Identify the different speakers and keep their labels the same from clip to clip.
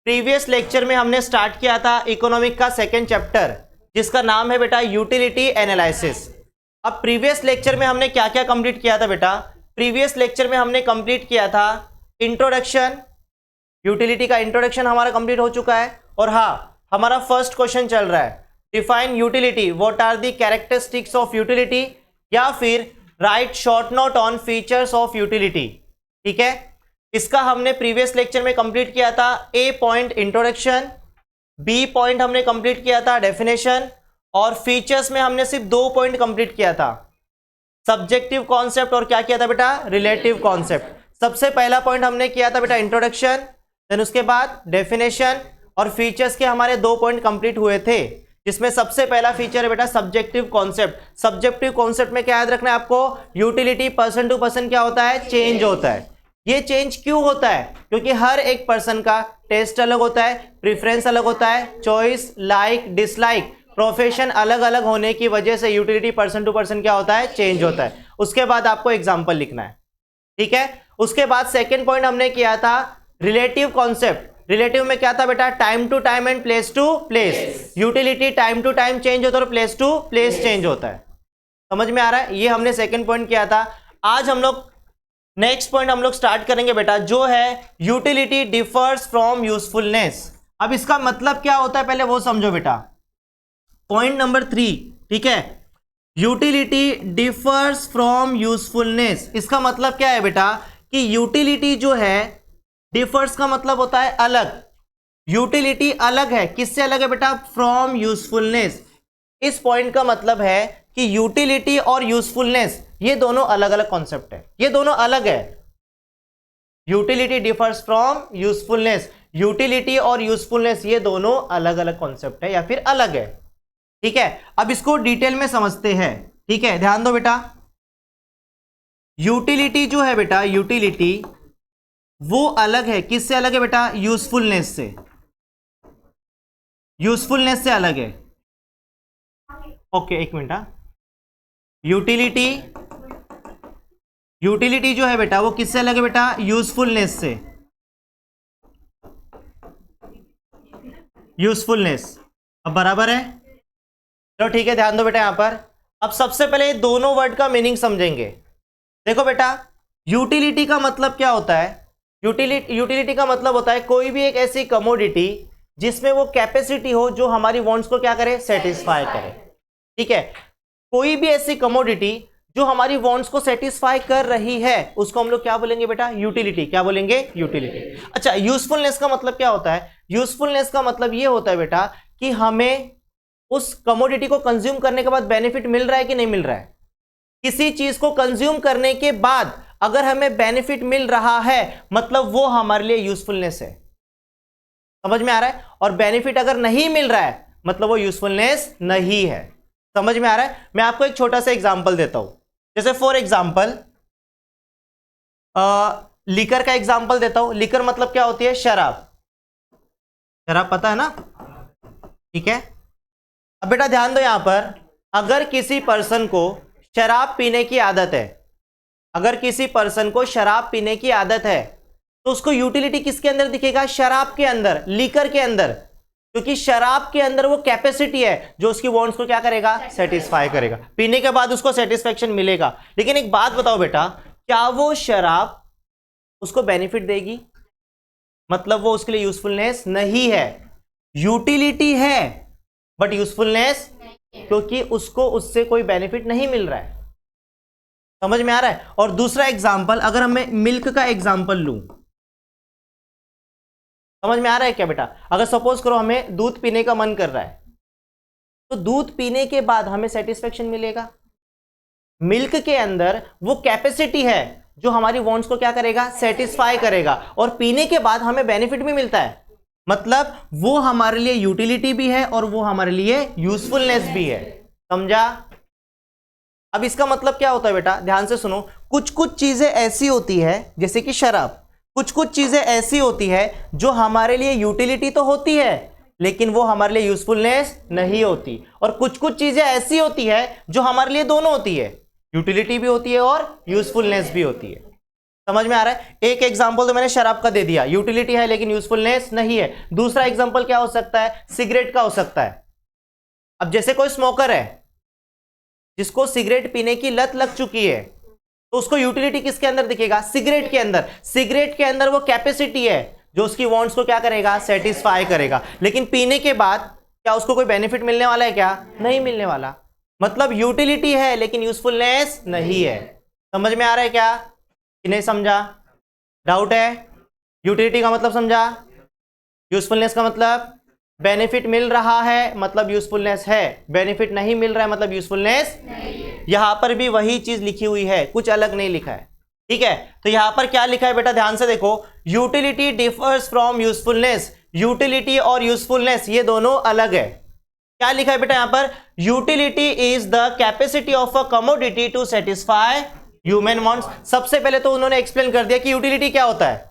Speaker 1: Previous lecture में हमने start किया था इकोनॉमिक का सेकेंड चैप्टर जिसका नाम है बेटा यूटिलिटी एनालिसिस। अब प्रीवियस लेक्चर में हमने क्या क्या कंप्लीट किया था बेटा? प्रीवियस लेक्चर में हमने कंप्लीट किया था इंट्रोडक्शन, यूटिलिटी का इंट्रोडक्शन हमारा कंप्लीट हो चुका है। और हाँ, हमारा फर्स्ट क्वेश्चन चल रहा है define utility, what are the characteristics of utility, या फिर write short note on features of utility. ठीक है, इसका हमने प्रीवियस लेक्चर में कंप्लीट किया था ए पॉइंट इंट्रोडक्शन, बी पॉइंट हमने कंप्लीट किया था डेफिनेशन, और फीचर्स में हमने सिर्फ 2 पॉइंट कंप्लीट किया था, सब्जेक्टिव कॉन्सेप्ट और क्या किया था बेटा? Relative concept. सबसे पहला पॉइंट हमने किया था बेटा इंट्रोडक्शन, देन उसके बाद डेफिनेशन और फीचर्स के हमारे 2 पॉइंट कंप्लीट हुए थे, जिसमें सबसे पहला फीचर है बेटा सब्जेक्टिव कॉन्सेप्ट। सब्जेक्टिव कॉन्सेप्ट में क्या याद रखना है आपको? यूटिलिटी पर्सन टू पर्सन क्या होता है? चेंज होता है। ये चेंज क्यों होता है? क्योंकि हर एक पर्सन का टेस्ट अलग होता है, प्रेफरेंस अलग होता है, चॉइस, लाइक, डिसलाइक, प्रोफेशन अलग अलग होने की वजह से यूटिलिटी पर्सन टू पर्सन क्या होता है? चेंज होता है। उसके बाद आपको एग्जांपल लिखना है। ठीक है, उसके बाद सेकंड पॉइंट हमने किया था रिलेटिव कॉन्सेप्ट। रिलेटिव में क्या था बेटा? Time to time and place to place. Utility time to time change होता है और प्लेस टू प्लेस चेंज होता है। समझ में आ रहा है? ये हमने सेकंड पॉइंट किया था। आज हम लोग नेक्स्ट पॉइंट हम लोग स्टार्ट करेंगे बेटा, जो है यूटिलिटी डिफर्स फ्रॉम यूजफुलनेस। अब इसका मतलब क्या होता है पहले वो समझो बेटा। पॉइंट नंबर 3, ठीक है, यूटिलिटी डिफर्स फ्रॉम यूजफुलनेस। इसका मतलब क्या है बेटा कि यूटिलिटी जो है, डिफर्स का मतलब होता है अलग। यूटिलिटी अलग है, किससे अलग है बेटा? From usefulness. इस पॉइंट का मतलब है कि यूटिलिटी और यूजफुलनेस ये दोनों अलग अलग कॉन्सेप्ट है, ये दोनों अलग है। Utility differs from usefulness, utility और यूजफुलनेस ये दोनों अलग अलग कॉन्सेप्ट है या फिर अलग है। ठीक है, अब इसको डिटेल में समझते हैं। ठीक है, ध्यान दो बेटा। यूटिलिटी जो है बेटा, यूटिलिटी वो अलग है, किससे अलग है बेटा? यूजफुलनेस से। यूजफुलनेस से अलग है। ओके, एक मिनट। यूटिलिटी, यूटिलिटी जो है बेटा वो किससे अलग है बेटा? यूजफुलनेस से। यूजफुलनेस, अब बराबर है? चलो ठीक है, ध्यान दो बेटा यहां पर। अब सबसे पहले दोनों वर्ड का मीनिंग समझेंगे। देखो बेटा, यूटिलिटी का मतलब क्या होता है? यूटिलिटी का मतलब होता है कोई भी एक ऐसी कमोडिटी जिसमें वो कैपेसिटी हो जो हमारी वांट्स को क्या करे? सेटिस्फाई करे। ठीक है, कोई भी ऐसी कमोडिटी जो हमारी वांट्स को सेटिस्फाई कर रही है उसको हम लोग क्या बोलेंगे बेटा? यूटिलिटी। क्या बोलेंगे? यूटिलिटी। अच्छा, यूजफुलनेस का मतलब क्या होता है? यूजफुलनेस का मतलब ये होता है बेटा कि हमें उस कमोडिटी को कंज्यूम करने के बाद बेनिफिट मिल रहा है कि नहीं मिल रहा है। किसी चीज को कंज्यूम करने के बाद अगर हमें बेनिफिट मिल रहा है मतलब वो हमारे लिए यूजफुलनेस है। समझ में आ रहा है? और बेनिफिट अगर नहीं मिल रहा है मतलब वो यूजफुलनेस नहीं है। समझ में आ रहा है? मैं आपको एक छोटा सा एग्जांपल देता हूं। जैसे फॉर एग्जांपल लिकर का एग्जांपल देता हूं। लिकर मतलब क्या होती है? शराब। शराब पता है ना? ठीक है, अब बेटा ध्यान दो यहां पर, अगर किसी पर्सन को शराब पीने की आदत है, अगर किसी पर्सन को शराब पीने की आदत है तो उसको यूटिलिटी किसके अंदर दिखेगा? शराब के अंदर, लिकर के अंदर। क्योंकि शराब के अंदर वो कैपेसिटी है जो उसकी वांट्स को क्या करेगा? सेटिस्फाई करेगा। पीने के बाद उसको सेटिस्फैक्शन मिलेगा। लेकिन एक बात बताओ बेटा, क्या वो शराब उसको बेनिफिट देगी? मतलब वो उसके लिए यूजफुलनेस नहीं है। यूटिलिटी है बट यूजफुलनेस, क्योंकि उसको उससे कोई बेनिफिट नहीं मिल रहा है। समझ में आ रहा है? और दूसरा एग्जांपल, अगर मैं मिल्क का एग्जांपल लूं, समझ में आ रहा है क्या बेटा? अगर सपोज करो हमें दूध पीने का मन कर रहा है तो दूध पीने के बाद हमें सेटिस्फेक्शन मिलेगा। मिल्क के अंदर वो कैपेसिटी है जो हमारी वांट्स को क्या करेगा? सेटिस्फाई करेगा, और पीने के बाद हमें बेनिफिट भी मिलता है। मतलब वो हमारे लिए यूटिलिटी भी है और वो हमारे लिए यूजफुलनेस भी है। समझा? अब इसका मतलब क्या होता है बेटा? ध्यान से सुनो। कुछ कुछ चीजें ऐसी होती है जैसे कि शराब, कुछ कुछ चीजें ऐसी होती है जो हमारे लिए यूटिलिटी तो होती है लेकिन वो हमारे लिए यूजफुलनेस नहीं होती, और कुछ कुछ चीजें ऐसी होती है जो हमारे लिए दोनों होती है, यूटिलिटी भी होती है और यूजफुलनेस भी होती है। समझ में आ रहा है? एक एग्जांपल तो मैंने शराब का दे दिया, यूटिलिटी है लेकिन यूजफुलनेस नहीं है। दूसरा एग्जांपल क्या हो सकता है? सिगरेट का हो सकता है। अब जैसे कोई स्मोकर है जिसको सिगरेट पीने की लत लग चुकी है, तो उसको यूटिलिटी किसके अंदर दिखेगा? सिगरेट के अंदर। सिगरेट के अंदर वो कैपेसिटी है जो उसकी वांट्स को क्या करेगा? सेटिस्फाई करेगा। लेकिन पीने के बाद क्या उसको कोई बेनिफिट मिलने वाला है? क्या नहीं मिलने वाला। मतलब यूटिलिटी है लेकिन यूजफुलनेस नहीं है। समझ में आ रहा है क्या कि नहीं समझा? डाउट है? यूटिलिटी का मतलब समझा? यूजफुलनेस का मतलब बेनिफिट मिल रहा है मतलब यूजफुलनेस है, बेनिफिट नहीं मिल रहा है मतलब यूजफुलनेस नहीं है। यहां पर भी वही चीज लिखी हुई है, कुछ अलग नहीं लिखा है। ठीक है, तो यहां पर क्या लिखा है बेटा? ध्यान से देखो, utility differs from usefulness. Utility और यूजफुलनेस ये दोनों अलग है। क्या लिखा है बेटा यहां पर? Utility is the capacity of a commodity to satisfy human wants. सबसे पहले तो उन्होंने एक्सप्लेन कर दिया कि यूटिलिटी क्या होता है।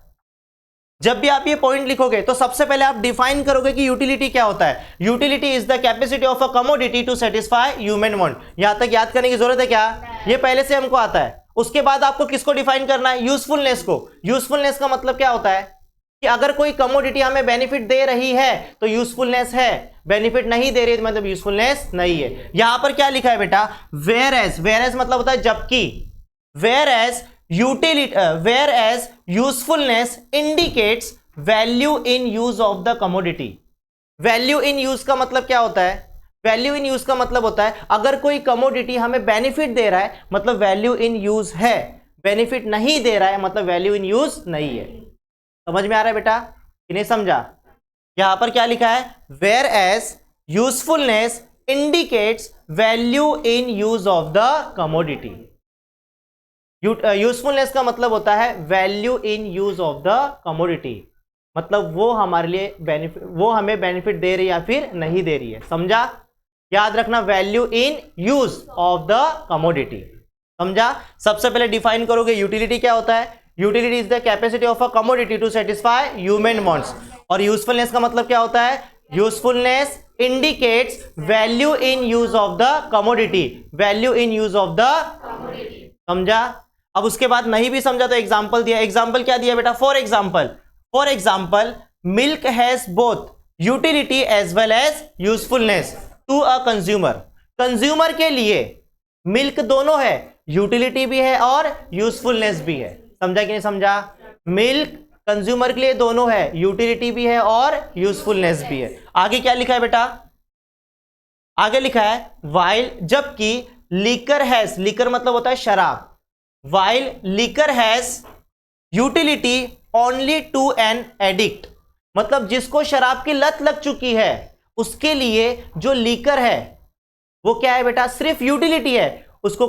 Speaker 1: जब भी आप ये पॉइंट लिखोगे तो सबसे पहले आप डिफाइन करोगे कि यूटिलिटी क्या होता है। Utility is the capacity of a commodity to satisfy human want. यहां तक याद करने की जरूरत है क्या? ये पहले से हमको आता है। उसके बाद आपको किसको डिफाइन करना है? यूजफुलनेस को। यूजफुलनेस का मतलब क्या होता है कि अगर कोई कमोडिटी हमें बेनिफिट दे रही है तो यूजफुलनेस है, बेनिफिट नहीं दे रही है मतलब यूजफुलनेस नहीं है। यहां पर क्या लिखा है बेटा? Where as. वेयर एज मतलब होता है जबकि। Whereas utility, whereas usefulness indicates value in use of the commodity. Value in use का मतलब क्या होता है? वैल्यू इन यूज का मतलब होता है अगर कोई कमोडिटी हमें बेनिफिट दे रहा है मतलब वैल्यू इन यूज है, बेनिफिट नहीं दे रहा है मतलब वैल्यू इन यूज नहीं है। समझ में आ रहा है बेटा कि नहीं समझा? यहां पर क्या लिखा है? Whereas usefulness indicates value in use of the commodity. Usefulness का मतलब होता है value in use of the commodity, मतलब वो हमारे लिए बेनिफिट, वो हमें बेनिफिट दे रही है या फिर नहीं दे रही है। समझा? याद रखना, value in use of the commodity. समझा? सबसे पहले डिफाइन करोगे यूटिलिटी क्या होता है। Utility is the capacity of a commodity to satisfy human wants. और यूजफुलनेस का मतलब क्या होता है? Usefulness indicates value in use of the commodity. Value in use of the commodity. समझा? अब उसके बाद नहीं भी समझा तो एग्जांपल दिया। एग्जांपल क्या दिया बेटा? For example milk has both utility as well as usefulness to a consumer. Consumer के लिए मिल्क दोनों है, यूटिलिटी भी है और यूजफुलनेस भी है। समझा कि नहीं समझा? मिल्क कंज्यूमर के लिए दोनों है, यूटिलिटी भी है और यूजफुलनेस भी है। आगे क्या लिखा है बेटा? आगे लिखा है वाइल, जबकि लिकर हैज, लिकर मतलब होता है शराब, while liquor has utility only to an addict, मतलब जिसको शराब की लत लग चुकी है उसके लिए जो लीकर है वो क्या है बेटा? सिर्फ यूटिलिटी है। उसको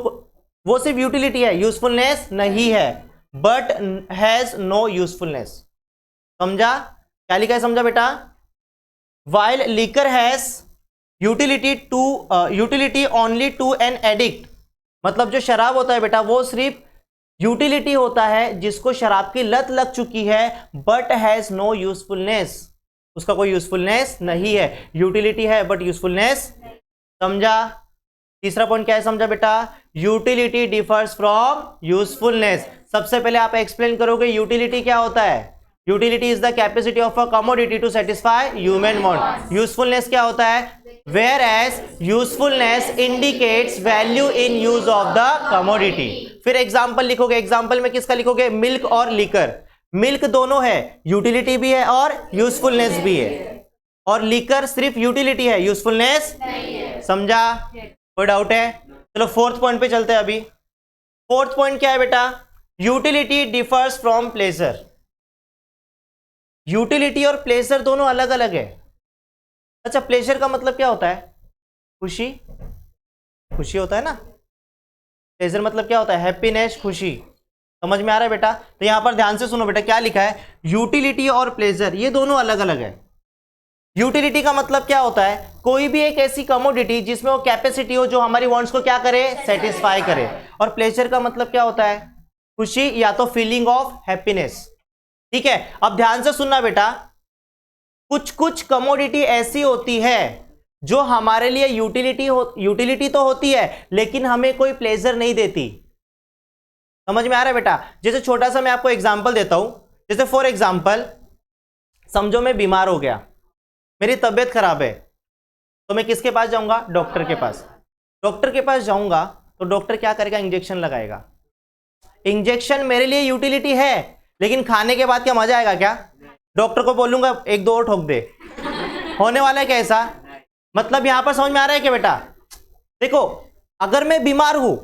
Speaker 1: वो सिर्फ यूटिलिटी है, यूजफुलनेस नहीं है, बट हैज नो यूजफुलनेस। समझा? क्या लिखा है? समझा बेटा? while liquor has utility only to an addict, मतलब जो शराब होता है बेटा वो सिर्फ यूटिलिटी होता है जिसको शराब की लत लग चुकी है, बट हैज नो यूजफुलनेस, उसका कोई यूजफुलनेस नहीं है। यूटिलिटी है बट यूजफुलनेस। समझा? तीसरा पॉइंट क्या है? समझा बेटा? Utility differs from usefulness. सबसे पहले आप एक्सप्लेन करोगे यूटिलिटी क्या होता है। Utility is the capacity of a commodity to satisfy human want. Usefulness क्या होता है? Whereas usefulness indicates value in use of the commodity। फिर एग्जाम्पल लिखोगे, एग्जाम्पल में किसका लिखोगे? मिल्क और लिकर। मिल्क दोनों है, यूटिलिटी भी है और यूजफुलनेस भी है, और लिकर सिर्फ यूटिलिटी है, यूजफुलनेस नहीं है। समझा? कोई डाउट है? चलो फोर्थ पॉइंट पे चलते हैं अभी। फोर्थ पॉइंट क्या है बेटा? Utility differs from pleasure. Utility और प्लेजर दोनों अलग अलग है। अच्छा, प्लेजर का मतलब क्या होता है? खुशी, खुशी होता है ना। प्लेजर मतलब क्या होता है? हैप्पीनेस, खुशी। समझ में आ रहा है बेटा? तो यहां पर ध्यान से सुनो बेटा, क्या लिखा है? यूटिलिटी और प्लेजर ये दोनों अलग अलग है। यूटिलिटी का मतलब क्या होता है? कोई भी एक ऐसी कमोडिटी जिसमें वो कैपेसिटी हो जो हमारी वांट्स को क्या करे? सेटिस्फाई करे। और प्लेजर का मतलब क्या होता है? खुशी या तो फीलिंग ऑफ हैप्पीनेस। ठीक है, अब ध्यान से सुनना बेटा, कुछ कुछ कमोडिटी ऐसी होती है जो हमारे लिए यूटिलिटी तो होती है लेकिन हमें कोई प्लेजर नहीं देती। समझ में आ रहा है बेटा? जैसे छोटा सा मैं आपको एग्जांपल देता हूं, जैसे फॉर एग्जांपल समझो मैं बीमार हो गया, मेरी तबीयत खराब है, तो मैं किसके पास जाऊंगा? डॉक्टर के पास। डॉक्टर के पास जाऊंगा तो डॉक्टर क्या करेगा? इंजेक्शन लगाएगा। इंजेक्शन मेरे लिए यूटिलिटी है, लेकिन खाने के बाद क्या मजा आएगा क्या? डॉक्टर को बोलूंगा एक दो और ठोक दे, होने वाला है क्या ऐसा? मतलब यहां पर समझ में आ रहा है क्या बेटा? देखो, अगर मैं बीमार हूं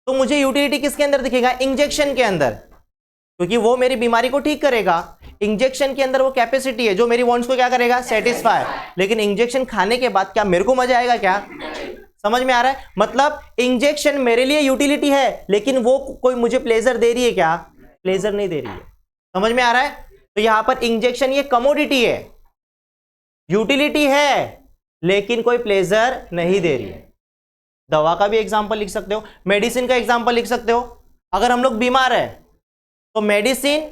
Speaker 1: तो मुझे यूटिलिटी किसके अंदर दिखेगा? इंजेक्शन के अंदर, क्योंकि वो मेरी बीमारी को ठीक करेगा। इंजेक्शन के अंदर वो कैपेसिटी है जो मेरी वांट्स को क्या करेगा? सेटिस्फाई। लेकिन इंजेक्शन खाने के बाद क्या मेरे को मजा आएगा क्या? समझ में आ रहा है? मतलब इंजेक्शन मेरे लिए यूटिलिटी है, लेकिन वो कोई मुझे प्लेजर दे रही है क्या? प्लेजर नहीं दे रही है। समझ में आ रहा है? तो यहां पर इंजेक्शन ये कमोडिटी है, यूटिलिटी है लेकिन कोई प्लेजर नहीं दे रही है। दवा का भी एग्जांपल लिख सकते हो, मेडिसिन का एग्जांपल लिख सकते हो। अगर हम लोग बीमार है तो मेडिसिन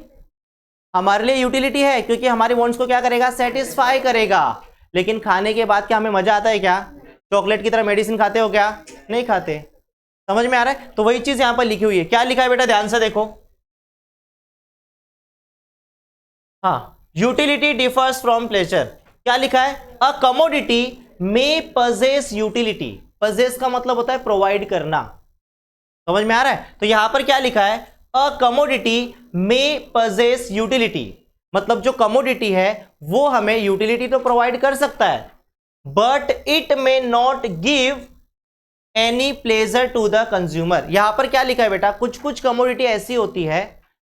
Speaker 1: हमारे लिए यूटिलिटी है, क्योंकि हमारे वांट्स को क्या करेगा? सेटिस्फाई करेगा। लेकिन खाने के बाद क्या हमें मजा आता है क्या? चॉकलेट की तरह मेडिसिन खाते हो क्या? नहीं खाते। समझ में आ रहा है? तो वही चीज यहां पर लिखी हुई है। क्या लिखा है बेटा? ध्यान से देखो। हाँ, यूटिलिटी डिफर्स फ्रॉम प्लेजर। क्या लिखा है? A commodity may possess utility. Possess का मतलब होता है प्रोवाइड करना। समझ में आ रहा है? तो यहां पर क्या लिखा है? A commodity may possess utility, मतलब जो कमोडिटी है वो हमें यूटिलिटी तो प्रोवाइड कर सकता है, but it may not give any pleasure to the consumer. यहां पर क्या लिखा है बेटा? कुछ कुछ कमोडिटी ऐसी होती है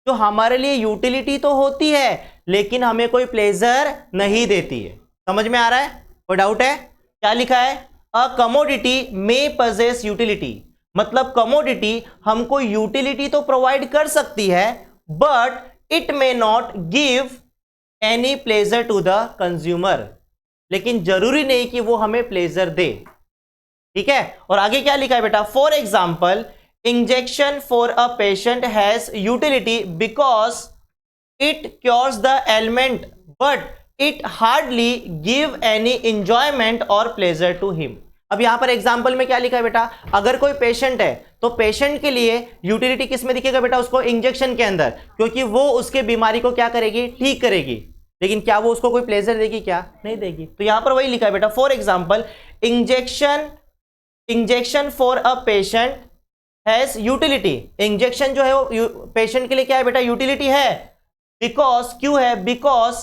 Speaker 1: जो हमारे लिए यूटिलिटी तो होती है लेकिन हमें कोई प्लेजर नहीं देती है। समझ में आ रहा है? कोई डाउट है? क्या लिखा है? A commodity may possess utility, मतलब कमोडिटी हमको यूटिलिटी तो प्रोवाइड कर सकती है, but it may not give any pleasure to the consumer, लेकिन जरूरी नहीं कि वो हमें प्लेजर दे। ठीक है? और आगे क्या लिखा है बेटा? For example, injection for a patient has utility because it cures the ailment, but it hardly give any enjoyment और प्लेजर टू हिम। अब यहां पर एग्जाम्पल में क्या लिखा है बेटा? अगर कोई पेशेंट है तो पेशेंट के लिए यूटिलिटी किस में दिखेगा बेटा? उसको इंजेक्शन के अंदर, क्योंकि वो उसके बीमारी को क्या करेगी? ठीक करेगी। लेकिन क्या वो उसको कोई प्लेजर देगी क्या? नहीं देगी। तो यहां पर वही लिखा है बेटा, for example, injection for a patient has utility. Injection जो है वो पेशेंट के लिए क्या है बेटा? यूटिलिटी है। बिकॉज, क्यों है? Because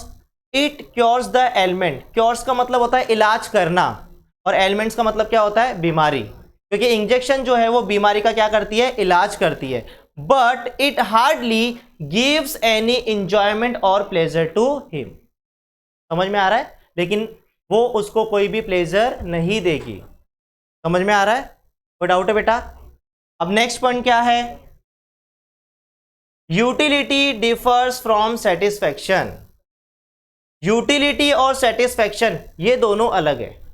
Speaker 1: it cures the ailment. Cures का मतलब होता है इलाज करना, और एलिमेंट्स का मतलब क्या होता है? बीमारी। क्योंकि इंजेक्शन जो है वो बीमारी का क्या करती है? इलाज करती है। But it hardly gives any enjoyment और प्लेजर टू हिम। समझ में आ रहा है? लेकिन वो उसको कोई भी प्लेजर नहीं देगी। समझ में आ रहा है? कोई डाउट है बेटा? अब नेक्स्ट पॉइंट क्या है? Utility differs from satisfaction. Utility और सेटिस्फैक्शन ये दोनों अलग है,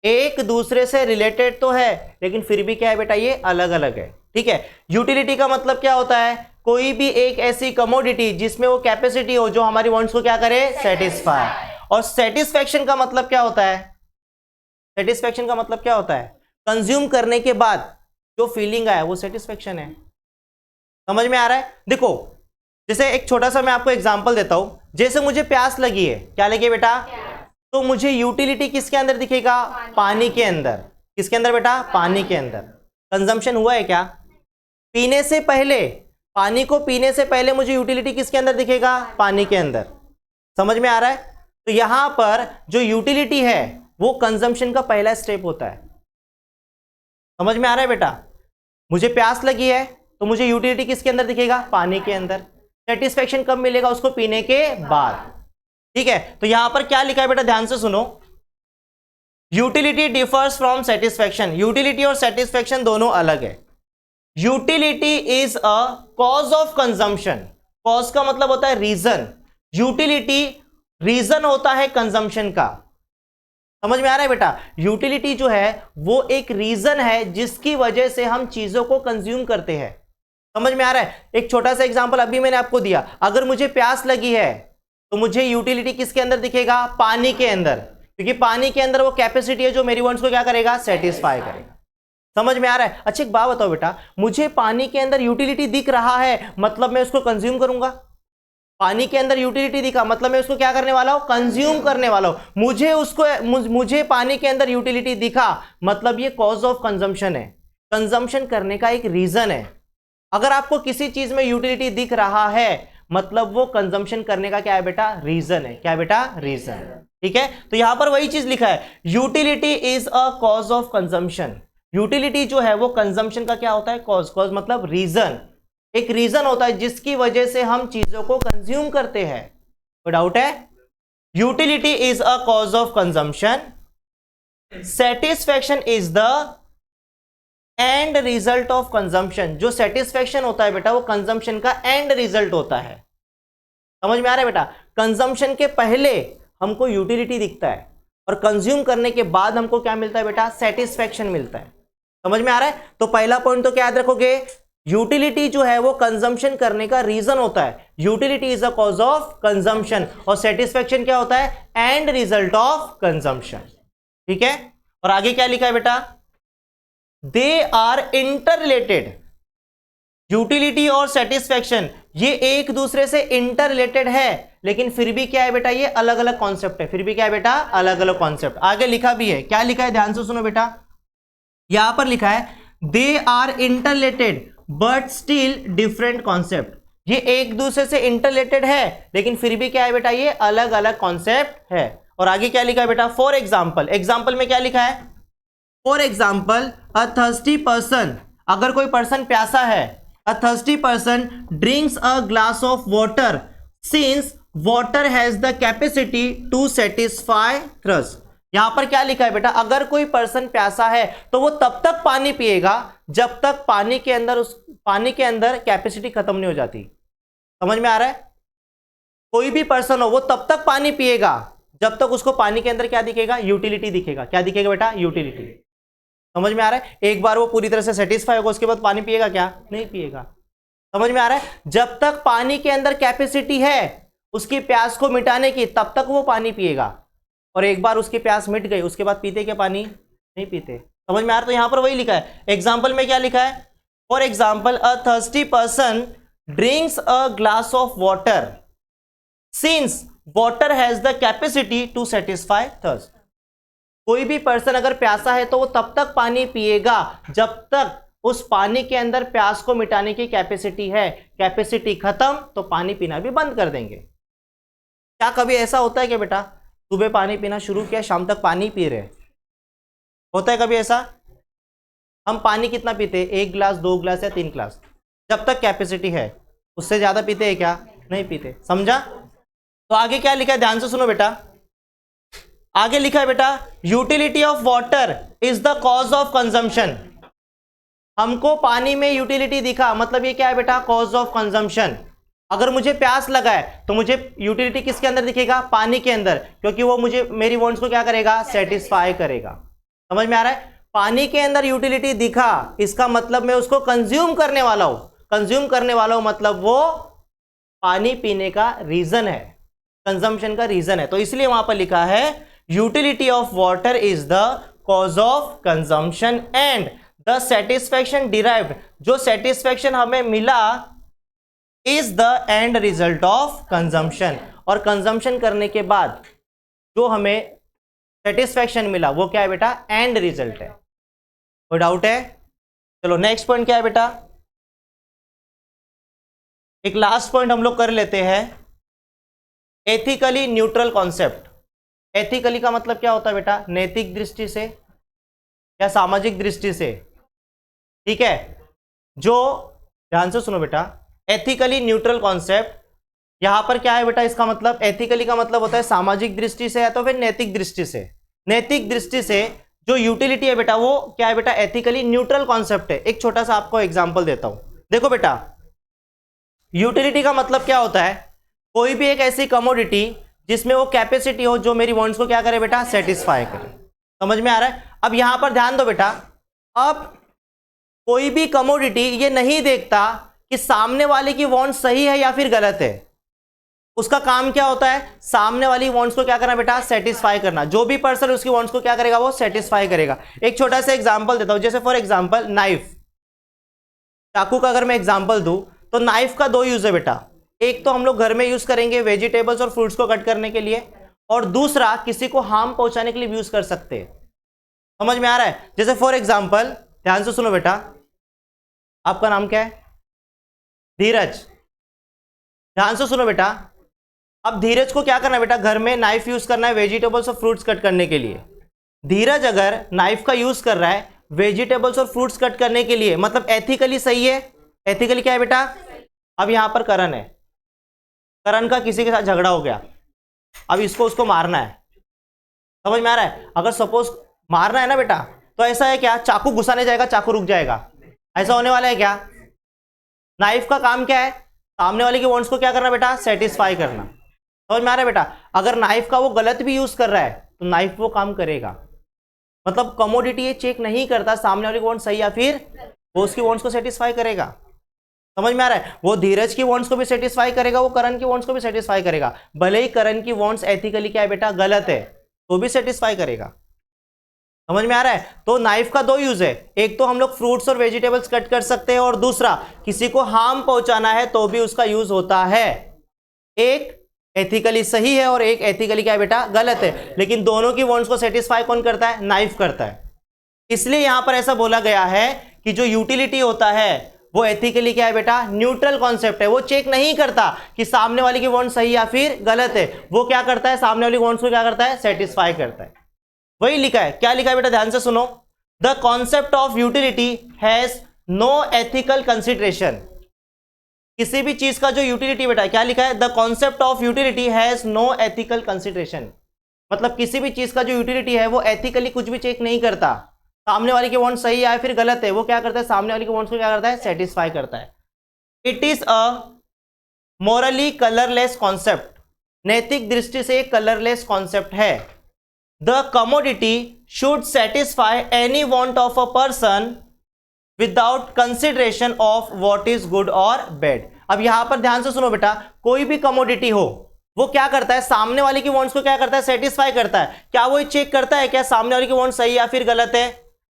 Speaker 1: एक दूसरे से रिलेटेड तो है लेकिन फिर भी क्या है बेटा? ये अलग अलग है। ठीक है? यूटिलिटी का मतलब क्या होता है? कोई भी एक ऐसी कमोडिटी जिसमें वो कैपेसिटी हो जो हमारी वांट्स को क्या करे? सेटिस्फाई। और सेटिस्फैक्शन का मतलब क्या होता है? सेटिस्फैक्शन का मतलब क्या होता है? कंज्यूम करने के बाद जो फीलिंग आया वो सेटिस्फैक्शन है। समझ में आ रहा है? देखो, जैसे एक छोटा सा मैं आपको एग्जांपल देता हूं। जैसे मुझे प्यास लगी है, क्या लगी है बेटा? तो मुझे यूटिलिटी किसके अंदर दिखेगा? पानी के अंदर। किसके अंदर बेटा? पानी के अंदर। कंजम्पशन हुआ है क्या? पीने से पहले, पानी को पीने से पहले मुझे यूटिलिटी किसके अंदर दिखेगा? पानी के अंदर। समझ में आ रहा है? तो यहां पर जो यूटिलिटी है वो कंजम्पशन का पहला स्टेप होता है। समझ में आ रहा है बेटा? मुझे प्यास लगी है तो मुझे यूटिलिटी किसके अंदर दिखेगा? पानी के अंदर। सेटिस्फैक्शन कब मिलेगा? उसको पीने के बाद। ठीक है? तो यहां पर क्या लिखा है बेटा? ध्यान से सुनो। Utility differs from satisfaction. Utility और सेटिस्फैक्शन दोनों अलग है। Utility is a cause of consumption. Cause का मतलब होता है रीजन, यूटिलिटी रीजन होता है कंजम्पशन का। समझ में आ रहा है बेटा? यूटिलिटी जो है वो एक रीजन है जिसकी वजह से हम चीजों को कंज्यूम करते हैं। समझ में आ रहा है? एक छोटा सा एग्जांपल अभी मैंने आपको दिया। अगर मुझे प्यास लगी है तो मुझे यूटिलिटी किसके अंदर दिखेगा? पानी के अंदर, क्योंकि पानी के अंदर वो कैपेसिटी है जो मेरी वांट्स को क्या करेगा? सेटिस्फाई करेगा। समझ में आ रहा है? अच्छा एक बात बताओ बेटा, मुझे पानी के अंदर यूटिलिटी दिख रहा है मतलब मैं उसको कंज्यूम करूंगा। पानी के अंदर यूटिलिटी दिखा मतलब मैं उसको क्या करने वाला हूं? कंज्यूम करने वाला हूं। मुझे पानी के अंदर यूटिलिटी दिखा मतलब ये कॉज ऑफ कंजम्पशन है, कंजम्पशन करने का एक रीजन है। अगर आपको किसी चीज में यूटिलिटी दिख रहा है मतलब वो कंजम्पशन करने का क्या है बेटा? रीजन है। क्या है बेटा? रीजन। ठीक है, तो यहां पर वही चीज लिखा है, utility is a cause of consumption. Utility जो है वो कंजम्पशन का क्या होता है? कॉज। कॉज मतलब रीजन, एक रीजन होता है जिसकी वजह से हम चीजों को कंज्यूम करते हैं। कोई डाउट है? Utility is a cause of consumption, satisfaction is the end result of consumption. जो सेटिस्फैक्शन होता है बेटा वो कंजम्पशन का एंड रिजल्ट होता है। समझ में आ रहा है बेटा? कंजम्पशन के पहले हमको यूटिलिटी दिखता है और कंज्यूम करने के बाद हमको क्या मिलता है बेटा? सेटिस्फैक्शन मिलता है। समझ में आ रहा है? तो पहला पॉइंट तो क्या याद रखोगे? यूटिलिटी जो है वो कंजम्पशन करने का रीजन होता है। Utility is a cause of consumption और सेटिस्फैक्शन क्या होता है? End result of consumption. ठीक है, और आगे क्या लिखा है बेटा? They are inter related. Utility और सेटिस्फैक्शन ये एक दूसरे से इंटर रिलेटेड है, लेकिन फिर भी क्या है बेटा? ये अलग अलग कॉन्सेप्ट है। फिर भी क्या है बेटा? अलग अलग कॉन्सेप्ट। आगे लिखा भी है, क्या लिखा है? ध्यान से सुनो बेटा, यहां पर लिखा है they are inter related but still different concept. ये एक दूसरे से इंटर रिलेटेड है लेकिन फिर भी क्या है बेटा? ये अलग अलग कॉन्सेप्ट है। और आगे क्या लिखा है बेटा? For example. एग्जाम्पल में क्या लिखा है? For example a thirsty person, अगर कोई पर्सन प्यासा है, a thirsty person drinks a glass of water since water has the capacity to satisfy thrust. यहां पर क्या लिखा है बेटा? अगर कोई पर्सन प्यासा है तो वो तब तक पानी पिएगा जब तक पानी के अंदर कैपेसिटी खत्म नहीं हो जाती। समझ में आ रहा है? कोई भी पर्सन हो वो तब तक पानी पिएगा जब तक उसको पानी के अंदर क्या दिखेगा? यूटिलिटी दिखेगा। क्या दिखेगा बेटा? यूटिलिटी। समझ में आ रहा है? एक बार वो पूरी तरह से सेटिस्फाई होगा उसके बाद पानी पिएगा क्या? नहीं पिएगा। समझ में आ रहा है? जब तक पानी के अंदर कैपेसिटी है उसकी प्यास को मिटाने की तब तक वो पानी पिएगा, और एक बार उसकी प्यास मिट गई उसके बाद पीते क्या पानी? नहीं पीते। समझ में आ रहा है? तो यहां पर वही लिखा है। एग्जाम्पल में क्या लिखा है? For example a thirsty person drinks a glass of water since water has the capacity to satisfy thirst. कोई भी पर्सन अगर प्यासा है तो वो तब तक पानी पिएगा जब तक उस पानी के अंदर प्यास को मिटाने की कैपेसिटी है। कैपेसिटी खत्म तो पानी पीना भी बंद कर देंगे। क्या कभी ऐसा होता है क्या बेटा सुबह पानी पीना शुरू किया शाम तक पानी पी रहे? होता है कभी ऐसा? हम पानी कितना पीते हैं? 1 गिलास 2 गिलास या 3 गिलास, जब तक कैपेसिटी है। उससे ज्यादा पीते हैं क्या? नहीं पीते। समझा? तो आगे क्या लिखा है? ध्यान से सुनो बेटा, आगे लिखा है बेटा utility of water is the cause of consumption. हमको पानी में यूटिलिटी दिखा मतलब ये क्या है बेटा? Cause of consumption. अगर मुझे प्यास लगा है तो मुझे यूटिलिटी किसके अंदर दिखेगा? पानी के अंदर, क्योंकि वो मुझे मेरी वांट्स को क्या करेगा? सेटिस्फाई करेगा। समझ में आ रहा है? पानी के अंदर यूटिलिटी दिखा इसका मतलब मैं उसको कंज्यूम करने वाला हूं। कंज्यूम करने वाला हूं मतलब वो पानी पीने का रीजन है, कंजम्पशन का रीजन है। तो इसलिए वहां पर लिखा है utility of water is the cause of consumption and the satisfaction derived, जो सेटिस्फैक्शन हमें मिला is the end result of consumption. और कंजम्पशन करने के बाद जो हमें सेटिस्फैक्शन मिला वो क्या है बेटा? एंड रिजल्ट है। कोई डाउट है? चलो नेक्स्ट पॉइंट क्या है बेटा? एक लास्ट पॉइंट हम लोग कर लेते हैं, एथिकली न्यूट्रल कॉन्सेप्ट। एथिकली का मतलब क्या होता है बेटा? नैतिक दृष्टि से या सामाजिक दृष्टि से। ठीक है, जो ध्यान से सुनो बेटा, एथिकली न्यूट्रल कॉन्सेप्ट यहां पर क्या है बेटा? इसका मतलब एथिकली का मतलब होता है सामाजिक दृष्टि से या तो फिर नैतिक दृष्टि से। नैतिक दृष्टि से जो यूटिलिटी है बेटा वो क्या है बेटा? एथिकली न्यूट्रल कॉन्सेप्ट है। एक छोटा सा आपको एग्जांपल देता हूं, देखो बेटा, यूटिलिटी का मतलब क्या होता है? कोई भी एक ऐसी कमोडिटी जिसमें वो कैपेसिटी हो जो मेरी वांट्स को क्या करे बेटा? सेटिस्फाई करे। समझ में आ रहा है? अब यहां पर ध्यान दो बेटा, अब कोई भी कमोडिटी ये नहीं देखता कि सामने वाले की वांट सही है या फिर गलत है, उसका काम क्या होता है, सामने वाली वांट्स को क्या करना बेटा, सेटिस्फाई करना। जो भी पर्सन उसकी वांट्स को क्या करेगा, वो सेटिस्फाई करेगा। एक छोटा सा एग्जांपल देता हूं, जैसे फॉर एग्जांपल नाइफ, चाकू का अगर मैं एग्जांपल दूं तो नाइफ का दो यूज है बेटा। एक तो हम लोग घर में यूज करेंगे वेजिटेबल्स और फ्रूट्स को कट करने के लिए, और दूसरा किसी को हार्म पहुंचाने के लिए यूज कर सकते हैं। समझ में आ रहा है? जैसे फॉर एग्जांपल, ध्यान से सुनो बेटा, आपका नाम क्या है? धीरज। ध्यान से सुनो बेटा, अब धीरज को क्या करना है बेटा, घर में नाइफ यूज करना है वेजिटेबल्स और फ्रूट्स कट करने के लिए। धीरज अगर नाइफ का यूज कर रहा है वेजिटेबल्स और फ्रूट्स कट करने के लिए, मतलब एथिकली सही है। एथिकली क्या है बेटा? अब यहां पर करण है, करण का किसी के साथ झगड़ा हो गया, अब इसको उसको मारना है। समझ में आ रहा है? अगर सपोज मारना है ना बेटा, तो ऐसा है क्या, चाकू घुसाने जाएगा, चाकू रुक जाएगा, ऐसा होने वाला है क्या? नाइफ का काम क्या है, सामने वाले के वांट्स को क्या करना बेटा, सेटिस्फाई करना। समझ में आ रहा है बेटा? अगर नाइफ का वो गलत भी यूज कर रहा है तो नाइफ वो काम करेगा। मतलब कमोडिटी ये चेक नहीं करता सामने वाले के वांट्स सही या फिर वो उसकी वांट्स को सेटिस्फाई करेगा। समझ में आ रहा है? वो धीरज की वांट्स को भी सेटिस्फाई करेगा, वो करण की वांट्स को भी सेटिस्फाई करेगा। भले ही करण की वांट्स एथिकली क्या है बेटा, गलत है, तो भी सेटिस्फाई करेगा। समझ में आ रहा है? तो नाइफ का दो यूज है, एक तो हम लोग फ्रूट्स और वेजिटेबल्स कट कर सकते हैं, और दूसरा किसी को हार्म पहुंचाना है तो भी उसका यूज होता है। एक एथिकली सही है और एक एथिकली क्या है बेटा, गलत है, लेकिन दोनों की वांट्स को सेटिस्फाई कौन करता है, नाइफ करता है। इसलिए यहां पर ऐसा बोला गया है कि जो यूटिलिटी होता है वो एथिकली क्या है बेटा, न्यूट्रल कॉन्सेप्ट है। वो चेक नहीं करता कि सामने वाले की वांट सही या फिर गलत है, वो क्या करता है, सामने वाली वांट्स को क्या करता है, सेटिस्फाई करता है। वही लिखा है, क्या लिखा है बेटा, ध्यान से सुनो। The concept of utility has no ethical consideration. किसी भी चीज का जो यूटिलिटी बेटा, क्या लिखा है, the concept of utility has no ethical consideration. मतलब किसी भी चीज का जो यूटिलिटी है वो एथिकली कुछ भी चेक नहीं करता, सामने वाले के वांट सही है या फिर गलत है, वो क्या करता है, सामने वाले के वांट्स को क्या करता है, सेटिस्फाई करता है। It is a morally colourless concept. नैतिक दृष्टि से एक कलरलेस कॉन्सेप्ट है। The commodity should satisfy any want of a person without consideration of what is good और बैड। अब यहां पर ध्यान से सुनो बेटा, कोई भी कमोडिटी हो वो क्या करता है, सामने वाले की वांट्स को क्या करता है, सेटिस्फाई करता है। क्या वो चेक करता है क्या सामने वाले की वांट सही या फिर गलत है?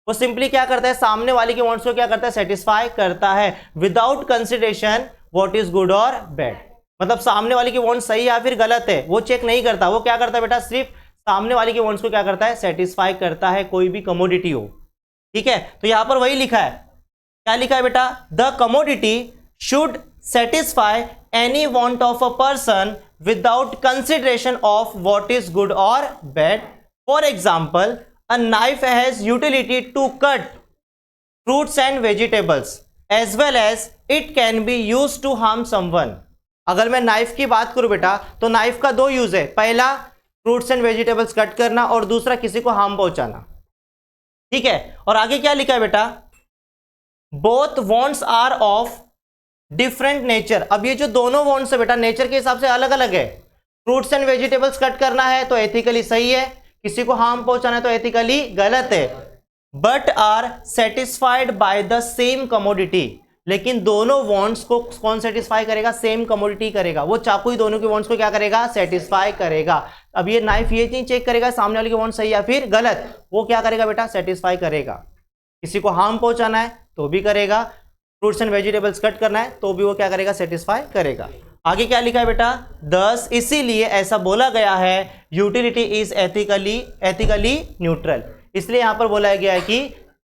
Speaker 1: वो सिंपली क्या करता है, सामने वाले की वांट्स को क्या करता है, सेटिस्फाई करता है without consideration what is good और बैड। मतलब सामने वाले की वांट सही या फिर गलत है वो चेक नहीं करता, वो क्या करता है बेटा, सिर्फ सामने वाले के वांट्स को क्या करता है, सेटिस्फाई करता है, कोई भी कमोडिटी हो। ठीक है, तो यहां पर वही लिखा है, क्या लिखा है बेटा, the commodity should satisfy any want of a person without consideration of what is good और बैड। फॉर एग्जाम्पल, a knife has utility to cut fruits and vegetables as well as it can be used to harm someone। अगर मैं knife की बात करूं बेटा, तो नाइफ का दो यूज है, पहला फ्रूट्स एंड वेजिटेबल्स कट करना और दूसरा किसी को हार्म पहुंचाना। ठीक है, और आगे क्या लिखा है बेटा, both wants are of different nature. अब ये जो दोनों वॉन्ट्स है बेटा नेचर के हिसाब से अलग अलग है। फ्रूट्स एंड वेजिटेबल्स कट करना है तो एथिकली सही है, किसी को हार्म पहुंचाना है तो एथिकली गलत है। But are satisfied by the same commodity. लेकिन दोनों वांट्स को कौन सेटिस्फाई करेगा, सेम कमोडिटी करेगा। वो चाकू ही दोनों के वांट्स को क्या करेगा, सेटिस्फाई करेगा। अब ये नाइफ ये नहीं चेक करेगा सामने वाले के वांट सही या फिर गलत, वो क्या करेगा बेटा, सेटिस्फाई करेगा। किसी को हार्म पहुंचाना है तो भी करेगा, फ्रूट्स एंड वेजिटेबल्स कट करना है तो भी वो क्या करेगा, सेटिस्फाई करेगा। आगे क्या लिखा है बेटा, दस इसीलिए ऐसा बोला गया है यूटिलिटी इज एथिकली न्यूट्रल। इसलिए यहां पर बोला गया है कि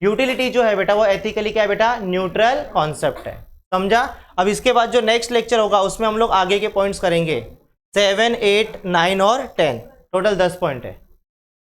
Speaker 1: यूटिलिटी जो है बेटा वो एथिकली क्या है बेटा, न्यूट्रल कॉन्सेप्ट है। समझा? अब इसके बाद जो नेक्स्ट लेक्चर होगा उसमें हम लोग आगे के पॉइंट्स करेंगे, 7, 8, 9 और 10, टोटल 10 पॉइंट है।